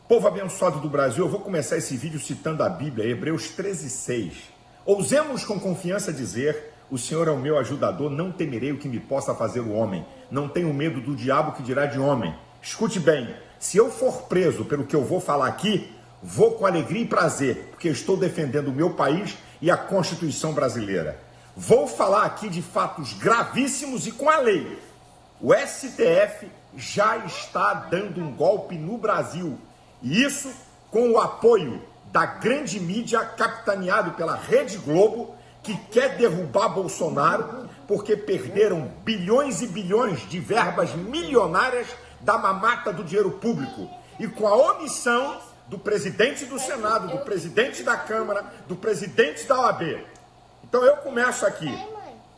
Povo abençoado do Brasil, eu vou começar esse vídeo citando a Bíblia, Hebreus 13:6. Ousemos com confiança dizer: o Senhor é o meu ajudador, não temerei o que me possa fazer o homem. Não tenho medo do diabo que dirá de homem. Escute bem, se eu for preso pelo que eu vou falar aqui, vou com alegria e prazer, porque estou defendendo o meu país e a Constituição brasileira. Vou falar aqui de fatos gravíssimos e com a lei. O STF já está dando um golpe no Brasil. E isso com o apoio da grande mídia capitaneado pela Rede Globo, que quer derrubar Bolsonaro porque perderam bilhões e bilhões de verbas milionárias da mamata do dinheiro público. E com a omissão do presidente do Senado, do presidente da Câmara, do presidente da OAB. Então eu começo aqui.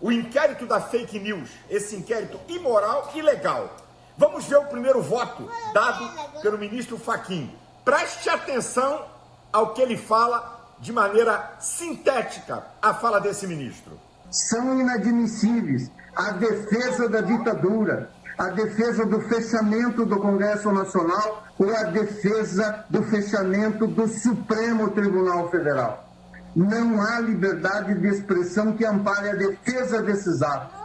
O inquérito da fake news, esse inquérito imoral e ilegal. Vamos ver o primeiro voto dado pelo ministro Fachin. Preste atenção ao que ele fala de maneira sintética, a fala desse ministro. São inadmissíveis a defesa da ditadura, a defesa do fechamento do Congresso Nacional ou a defesa do fechamento do Supremo Tribunal Federal. Não há liberdade de expressão que ampare a defesa desses atos.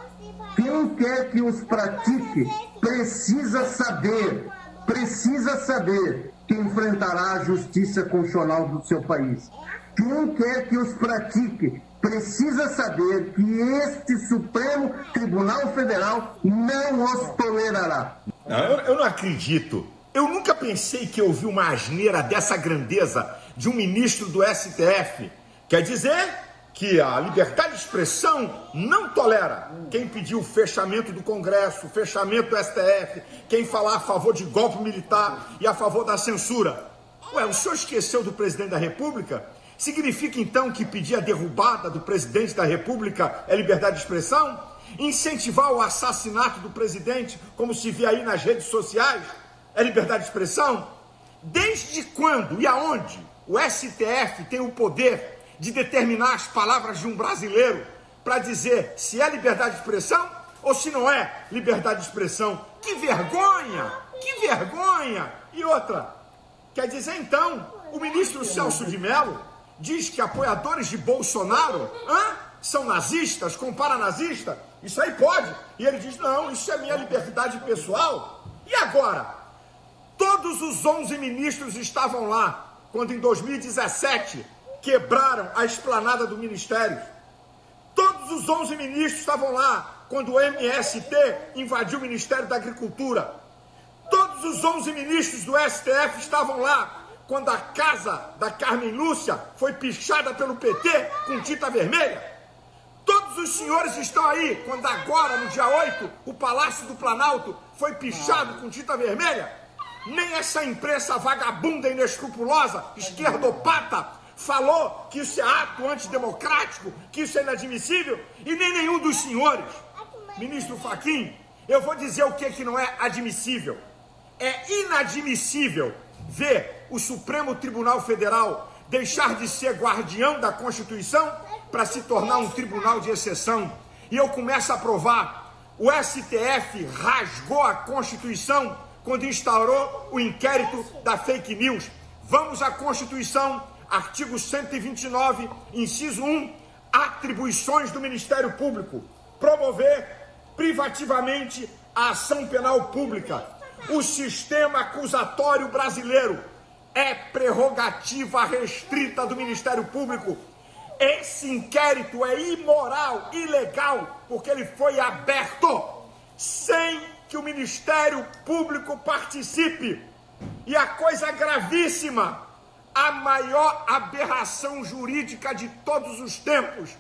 Quem quer que os pratique precisa saber que enfrentará a justiça constitucional do seu país. Quem quer que os pratique precisa saber que este Supremo Tribunal Federal não os tolerará. Eu não acredito. Eu nunca pensei que eu ouvi uma asneira dessa grandeza de um ministro do STF. Quer dizer que a liberdade de expressão não tolera quem pediu o fechamento do Congresso, o fechamento do STF, quem falar a favor de golpe militar e a favor da censura. Ué, o senhor esqueceu do presidente da República? Significa então que pedir a derrubada do presidente da República é liberdade de expressão? Incentivar o assassinato do presidente, como se vê aí nas redes sociais, é liberdade de expressão? Desde quando e aonde o STF tem o poder de determinar as palavras de um brasileiro para dizer se é liberdade de expressão ou se não é liberdade de expressão? Que vergonha! Que vergonha! E outra, quer dizer então, o ministro Celso de Mello diz que apoiadores de Bolsonaro são nazistas, compara nazista? Isso aí pode. E ele diz, não, isso é minha liberdade pessoal. E agora? Todos os 11 ministros estavam lá quando em 2017 quebraram a esplanada do Ministério. Todos os 11 ministros estavam lá quando o MST invadiu o Ministério da Agricultura. Todos os 11 ministros do STF estavam lá quando a casa da Carmen Lúcia foi pichada pelo PT com tinta vermelha. Todos os senhores estão aí quando agora, no dia 8, o Palácio do Planalto foi pichado com tinta vermelha. Nem essa imprensa vagabunda, inescrupulosa, esquerdopata, falou que isso é ato antidemocrático, que isso é inadmissível, e nem nenhum dos senhores. Ministro Fachin, eu vou dizer o que não é admissível. É inadmissível ver o Supremo Tribunal Federal deixar de ser guardião da Constituição para se tornar um tribunal de exceção. E eu começo a provar. O STF rasgou a Constituição quando instaurou o inquérito da fake news. Vamos à Constituição, artigo 129, inciso 1, atribuições do Ministério Público. Promover privativamente a ação penal pública. O sistema acusatório brasileiro é prerrogativa restrita do Ministério Público. Esse inquérito é imoral, ilegal, porque ele foi aberto sem que o Ministério Público participe. E a coisa gravíssima, a maior aberração jurídica de todos os tempos.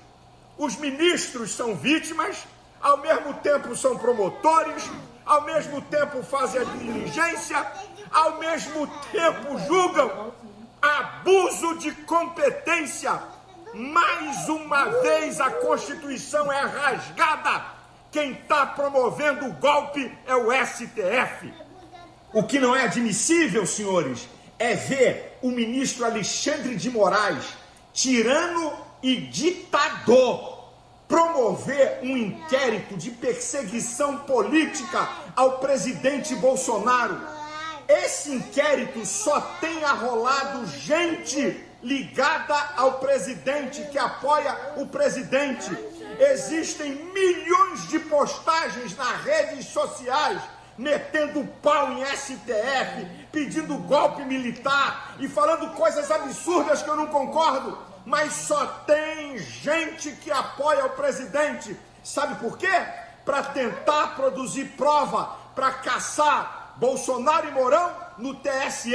Os ministros são vítimas, ao mesmo tempo são promotores, ao mesmo tempo fazem a diligência, ao mesmo tempo julgam. Abuso de competência. Mais uma vez a Constituição é rasgada. Quem está promovendo o golpe é o STF. O que não é admissível, senhores, é ver o ministro Alexandre de Moraes, tirano e ditador, promover um inquérito de perseguição política ao presidente Bolsonaro. Esse inquérito só tem arrolado gente ligada ao presidente, que apoia o presidente. Existem milhões de postagens nas redes sociais metendo pau em STF, pedindo golpe militar e falando coisas absurdas que eu não concordo, mas só tem gente que apoia o presidente. Sabe por quê? Para tentar produzir prova para caçar Bolsonaro e Mourão no TSE.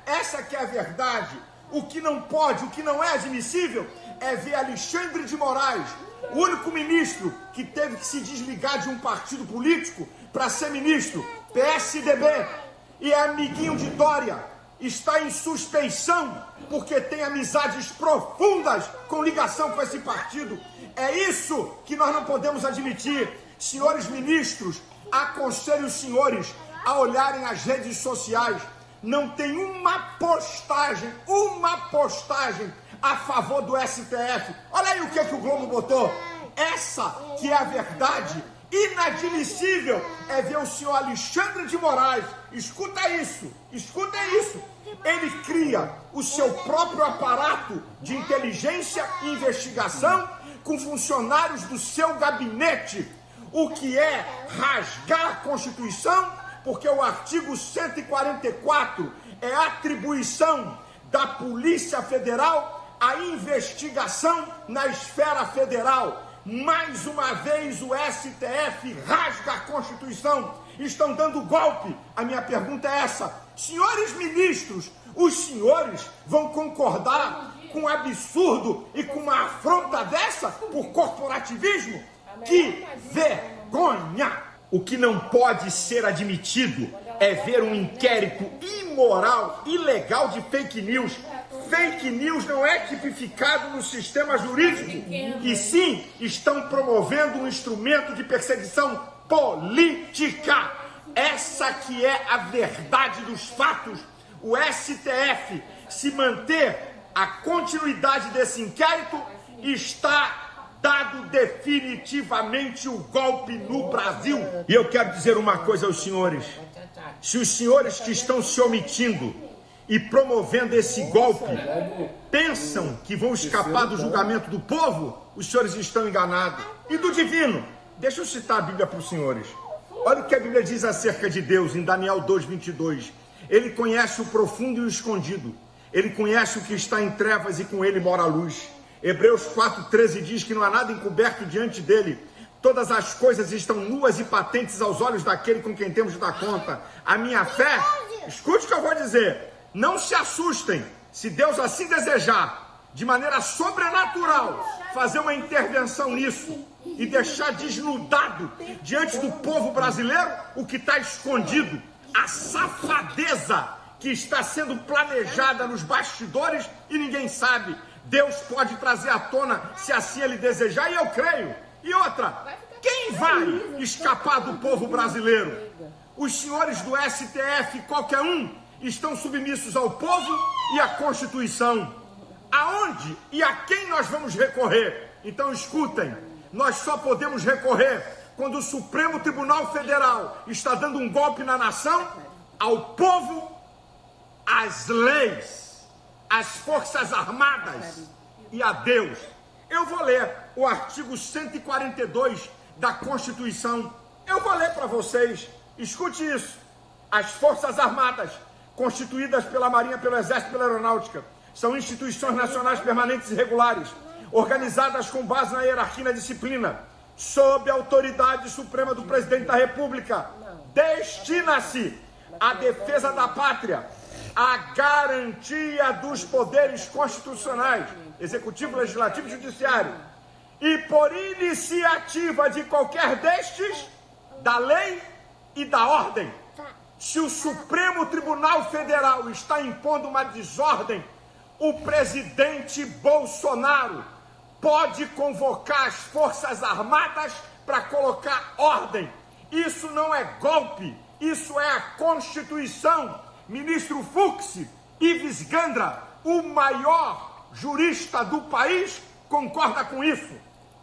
Essa que é a verdade. O que não pode, o que não é admissível é ver Alexandre de Moraes, o único ministro que teve que se desligar de um partido político para ser ministro, PSDB, e é amiguinho de Dória, está em suspeição porque tem amizades profundas com ligação com esse partido. É isso que nós não podemos admitir. Senhores ministros, aconselho os senhores a olharem as redes sociais. Não tem uma postagem a favor do STF. Olha aí o que o Globo botou. Essa que é a verdade. Inadmissível é ver o senhor Alexandre de Moraes. Escuta isso. Ele cria o seu próprio aparato de inteligência e investigação com funcionários do seu gabinete. O que é rasgar a Constituição, porque o artigo 144 é atribuição da Polícia Federal à investigação na esfera federal. Mais uma vez o STF rasga a Constituição, estão dando golpe. A minha pergunta é essa: senhores ministros, os senhores vão concordar com um absurdo e com uma afronta dessa por corporativismo? Que vergonha! O que não pode ser admitido é ver um inquérito imoral, ilegal de fake news. Fake news não é tipificado no sistema jurídico, e sim estão promovendo um instrumento de perseguição política. Essa que é a verdade dos fatos. O STF, se manter a continuidade desse inquérito, está dado definitivamente o golpe no Brasil. E eu quero dizer uma coisa aos senhores: se os senhores que estão se omitindo e promovendo esse golpe pensam que vão escapar do julgamento do povo, os senhores estão enganados. E do divino? Deixa eu citar a Bíblia para os senhores. Olha o que a Bíblia diz acerca de Deus em Daniel 2:22. Ele conhece o profundo e o escondido. Ele conhece o que está em trevas e com ele mora a luz. Hebreus 4:13 diz que não há nada encoberto diante dele. Todas as coisas estão nuas e patentes aos olhos daquele com quem temos de dar conta. A minha fé, escute o que eu vou dizer, não se assustem, se Deus assim desejar, de maneira sobrenatural, fazer uma intervenção nisso e deixar desnudado diante do povo brasileiro o que está escondido, a safadeza que está sendo planejada nos bastidores e ninguém sabe. Deus pode trazer à tona se assim ele desejar, e eu creio. E outra, quem vai escapar do povo brasileiro? Os senhores do STF, qualquer um, estão submissos ao povo e à Constituição. Aonde e a quem nós vamos recorrer? Então escutem, nós só podemos recorrer quando o Supremo Tribunal Federal está dando um golpe na nação, ao povo, às leis, às Forças Armadas e a Deus. Eu vou ler o artigo 142 da Constituição. Eu vou ler para vocês. Escute isso. As Forças Armadas, constituídas pela Marinha, pelo Exército e pela Aeronáutica, são instituições nacionais permanentes e regulares, organizadas com base na hierarquia e na disciplina, sob a autoridade suprema do Presidente da República. Destina-se à defesa da pátria, à garantia dos poderes constitucionais, executivo, legislativo e judiciário, e por iniciativa de qualquer destes, da lei e da ordem. Se o Supremo Tribunal Federal está impondo uma desordem, o presidente Bolsonaro pode convocar as Forças Armadas para colocar ordem. Isso não é golpe, isso é a Constituição. Ministro Fux, Ives Gandra, o maior jurista do país, concorda com isso.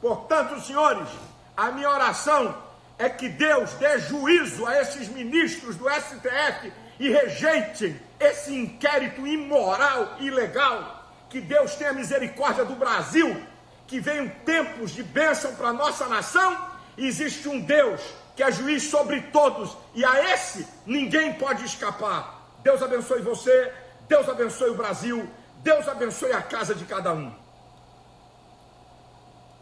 Portanto, senhores, a minha oração é que Deus dê juízo a esses ministros do STF e rejeitem esse inquérito imoral e ilegal. Que Deus tenha misericórdia do Brasil, que venham tempos de bênção para a nossa nação. Existe um Deus que é juiz sobre todos, e a esse ninguém pode escapar. Deus abençoe você, Deus abençoe o Brasil, Deus abençoe a casa de cada um.